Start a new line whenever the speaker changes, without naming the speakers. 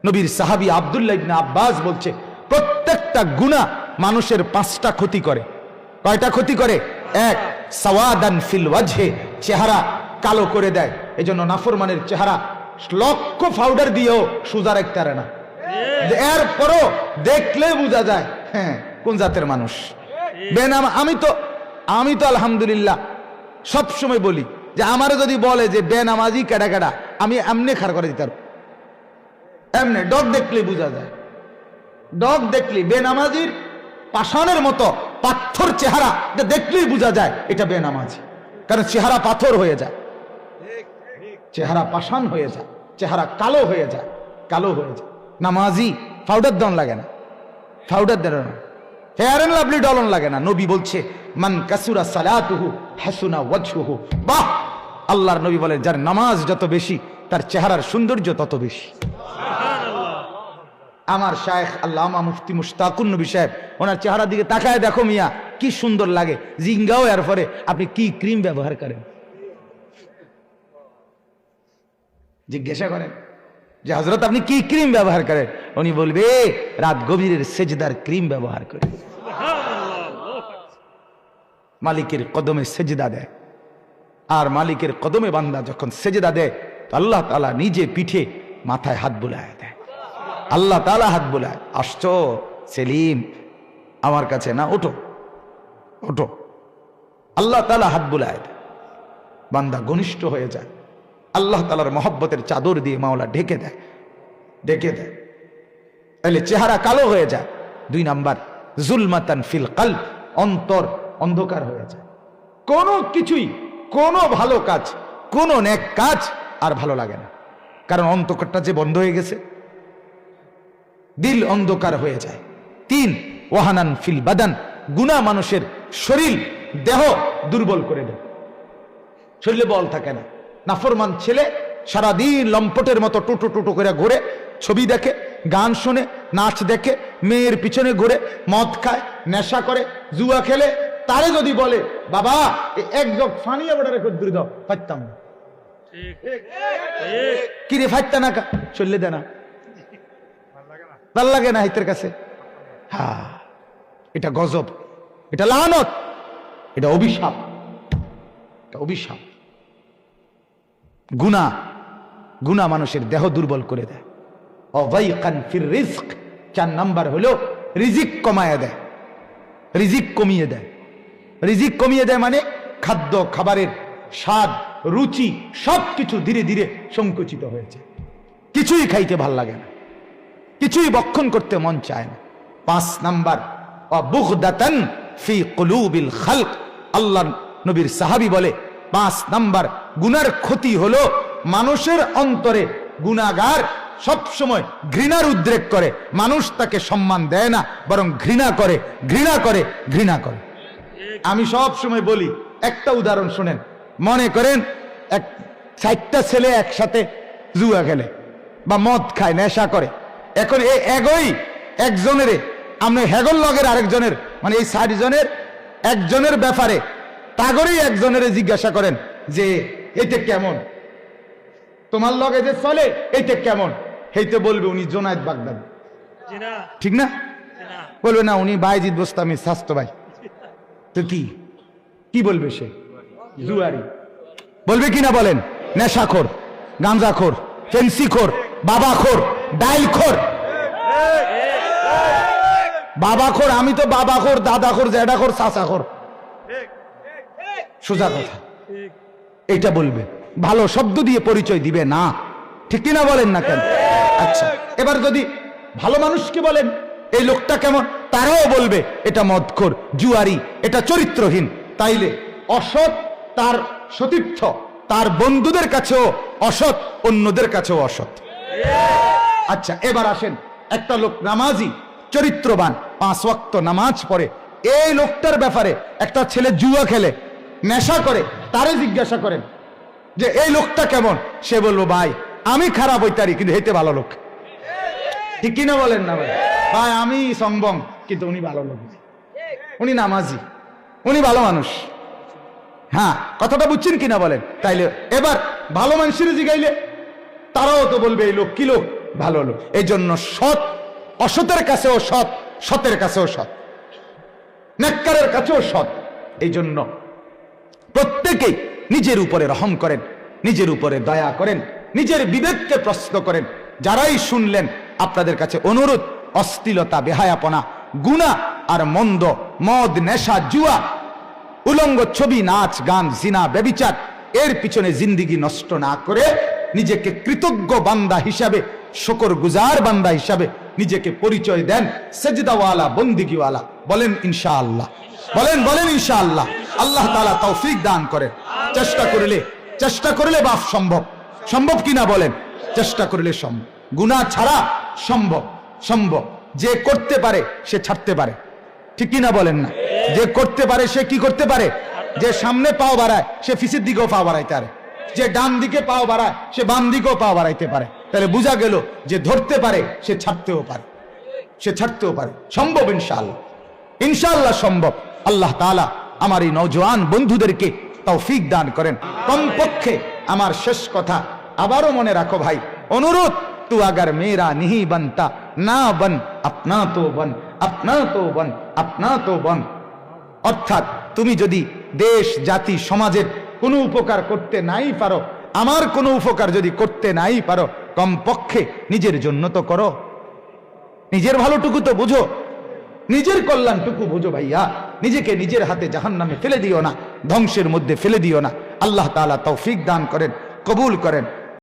নবীর সাহাবী আব্দুল্লাহ ইবনে আব্বাস বলছে, প্রত্যেকটা গুনাহ মানুষের 5টা ক্ষতি করে। কয়টা ক্ষতি করে? 1, সাওয়াদান ফিল ওয়াজহে, চেহারা কালো করে দেয়। এজন্য নাফরমানের চেহারা লক্ষ পাউডার দিয়েও সোজা রাখতে পারে না, এরপরও দেখলে বোঝা যায় হ্যাঁ কোন জাতের মানুষ। বেনাম আমি তো আলহামদুলিল্লাহ সব সময় বলি যে আমারে যদি বলে যে বেনামাজি কেডা কেডা, আমি এমনি খাড় করে দিতে পারবো। এমনি ডগ দেখলে বোঝা যায়, ডগ দেখলে বেনামাজির পাষাণের মতো পাথর চেহারা দেখলেই বোঝা যায় এটা বেনামাজি, কারণ চেহারা পাথর হয়ে যায়, চেহারা পাষাণ হয়ে যায়, চেহারা কালো হয়ে যায়, কালো হয়ে যায়। নামাজি পাউডার দন লাগে না, পাউডার দেন না, ফেয়ার এন্ড লাভলি ডলন লাগে না। নবী বলছে মান কাসুরা সালাতুহু হাসুনা ওয়াজহুহু। বাহ, আল্লাহর নবী বলেন যার নামাজ যত বেশি তার চেহারার সৌন্দর্য তত বেশি। আমার শায়েখ আল্লামা মুফতি মুশতাকুন নবী সাহেব, ওনার চেহারার দিকে তাকায় দেখো মিয়া কি সুন্দর লাগে, জিঙ্গাও এরপরে আপনি কি ক্রিম ব্যবহার করেন, জিজ্ঞাসা করেন যে হযরত আপনি কি ক্রিম ব্যবহার করেন, উনি বলবে রাত গভীরের সেজদার ক্রিম ব্যবহার করে। মালিকের কদমে সেজদা দেয়, আর মালিকের কদমে বান্দা যখন সেজদা দেয় তো আল্লাহ তাআলা নিজে পিঠে মাথায় হাত বুলায় দেয়, আল্লাহ তাআলা হাত বুলায়, আসছো সেলিম আমার কাছে না, ওঠো ওঠো, আল্লাহ তাআলা হাত বুলায় দেয়, বান্দা ঘনিষ্ঠ হয়ে যায়, আল্লাহ তাআলার মহব্বতের চাদর দিয়ে মাওলা ঢেকে দেয়, ঢেকে দেয়। তাহলে চেহারা কালো হয়ে যায়। 2 নাম্বার জুলমাতান ফিল কলব, অন্তর অন্ধকার হয়ে যায়। কোনো কিছুই, কোনো ভালো কাজ, কোনো নেক কাজ আর ভালো লাগে না, কারণ অন্তরটা যে বন্ধ হয়ে গেছে, দিল অন্ধকার হয়ে যায়। 3 ওয়াহানান ফিল বাদান, গুনাহ মানুষের শরীর দেহ দুর্বল করে দেয়, শরীরে বল থাকে না। নাফরমান ছেলে সারাদিন লম্পটের মতো টুটু টুটু করে ঘুরে, ছবি দেখে, গান শোনে, নাচ দেখে, মেয়ের পিছনে ঘুরে, মদ খায়, নেশা করে, জুয়া খেলে, তারে যদি বলে বাবা এক জগ ফানি আবার রেখে দূরে দাও, ফাইতাম না, কি রে ফাইতা না, চললে দে না, ভাল লাগে না হাইতের কাছে। হ্যাঁ, এটা গজব, এটা লানত, এটা অভিশাপ, এটা অভিশাপ। গুনাহ, গুনাহ মানুষের দেহ দুর্বল করে দেয়। অযায়কান ফির রিজক, 4 নাম্বার হলো রিজিক কমায় দেয়, রিজিক কমিয়ে দেয়। রিজিক কমিয়ে দেয় মানে খাদ্য খাবারের স্বাদ রুচি সবকিছু ধীরে ধীরে সংকুচিত হয়েছে, কিছুই খাইতে ভাল লাগে না, কিছুই বক্ষণ করতে মন চায় না। 5 নাম্বার বুগদাতান ফি কুলুবিল খালক, আল্লাহ নবীর সাহাবী বলে 5 নাম্বার গুনার ক্ষতি হলো মানুষের অন্তরে গুনাহগার সব সময় ঘৃণার উদ্রেক করে, মানুষ তাকে সম্মান দেয় না, বরং ঘৃণা করে, ঘৃণা করে, ঘৃণা করে। আমি সব সময় বলি, একটা উদাহরণ শুনেন, মনে করেন 4টা ছেলে একসাথে জুয়া খেলে বা মদ খায়, নেশা করে, এখন এই একই একজনের আপনি হেগল লগের আরেকজনের, মানে এই 60 জনের একজনের ব্যাপারে তাগরেই একজনের জিজ্ঞাসা করেন যে এইটা কেমন, তোমার লগে যে চলে এইটা কেমন, হেইতে বলবে উনি জোনায়েদ বাগদাদি, ঠিক না? বলবে না উনি বাইজিদ বোস্তামি স্বাস্থ্য ভাই। তো কি বলবে সে? জুয়ারি বলবে কিনা বলেন? নেশাখোর, গাঁজাখোর, ফেন্সিখোর, বাবাখোর, ডাইলখোর। বাবাখোর, আমি তো বাবাখোর, দাদাখোর, জ্যাঠাখোর, চাচাখোর, সোজা কথা এটা বলবে, ভালো শব্দ দিয়ে পরিচয় দিবে না, ঠিক কিনা বলেন না কেন? আচ্ছা, এবার যদি ভালো মানুষকে বলেন এই লোকটা কেমন, তারাও বলবে এটা মদখোর, জুয়ারি, এটা চরিত্রহীন। তাইলে অসৎ তার সতীর্থ, তার বন্ধুদের কাছেও অসৎ, অন্যদের কাছেও অসৎ। আচ্ছা, এবার আসেন, একটা লোক নামাজি, চরিত্রবান, 5 ওয়াক্ত নামাজ পড়ে, এই লোকটার ব্যাপারে একটা ছেলে জুয়া খেলে, নেশা করে, তারে জিজ্ঞাসা করেন যে এই লোকটা কেমন, সে বলবো ভাই আমি খারাপ হইতারি কিন্তু হেতে ভালো লোক, ঠিক কিনা বলেন না ভাই? আমি সংবং কিন্তু উনি ভালো লোক, উনি নামাজি, উনি ভালো মানুষ। হ্যাঁ, কথাটা বুঝছেন কিনা বলেন? তাইলে এবার ভালো মানুষের জিগাইলে তারাও তো বলবে এই লোক কি লোক, ভালো হলো। এই জন্য সৎ অসতের কাছেও সৎ, সতের কাছেও সৎ, নেককারের কাছেও সৎ। এই জন্য প্রত্যেকেই নিজের উপরে রহম করেন, নিজের উপরে দয়া করেন, নিজের বিবেককে প্রশ্ন করেন। যারাই শুনলেন আপনাদের কাছে অনুরোধ, অশ্লীলতা, বেহায়াপনা, গুনাহ আর মন্দ, মদ, নেশা, জুয়া, উলঙ্গ ছবি, নাচ, গান, জিনা, ব্যভিচার, এর পিছনে জিন্দিগি নষ্ট না করে নিজেকে কৃতজ্ঞ বান্দা হিসাবে, শুকরগুজার বান্দা হিসাবে নিজেকে পরিচয় দেন, সেজদাওয়ালা, বন্দিগিওয়ালা। বলেন ইনশাআল্লাহ, বলেন বলেন ইনশাআল্লাহ। আল্লাহ তাআলা তৌফিক দান করেন। চেষ্টা করলে বাপ সম্ভব, সম্ভব কিনা বলেন? চেষ্টা করলে সম্ভব, গুনাহ ছাড়া সম্ভব, সম্ভব। যে করতে পারে সে ছাড়তে পারে, ঠিক কিনা বলেন না? যে করতে পারে সে কি করতে পারে? যে সামনে পাও বাড়ায় সে পিছের দিকেও পাও বাড়াইতে পারে, যে ডান দিকে পাও বাড়ায় সে বাম দিকেও পাও বাড়াইতে পারে। তাহলে বোঝা গেল যে ধরতে পারে সে ছাড়তেও পারে, সে ছাড়তেও পারে। সম্ভব ইনশাআল্লাহ, ইনশাআল্লাহ সম্ভব। আল্লাহ তাআলা আমার এই নওজোয়ান বন্ধুদেরকে তৌফিক দান করেন। কমপক্ষে আমার শেষ কথা আবারও মনে রাখো ভাই, অনুরোধ, তু আগার মেরা নিহি বনতা না বন আপনা তো বন, আপনা তো বন, আপনা তো বন। অর্থাৎ তুমি যদি দেশ, জাতি, সমাজের কোনো উপকার করতে নাই পারো, আমার কোনো উপকার যদি করতে নাই পারো, কমপক্ষে নিজের জন্য তো করো, নিজের ভালোটুকু তো বুঝো, নিজের কল্যাণটুকু বুঝো ভাইয়া। নিজেকে নিজের হাতে জাহান্নামে ফেলে দিও না, ধ্বংসের মধ্যে ফেলে দিও না। আল্লাহ তাআলা তৌফিক দান করেন, কবুল করেন।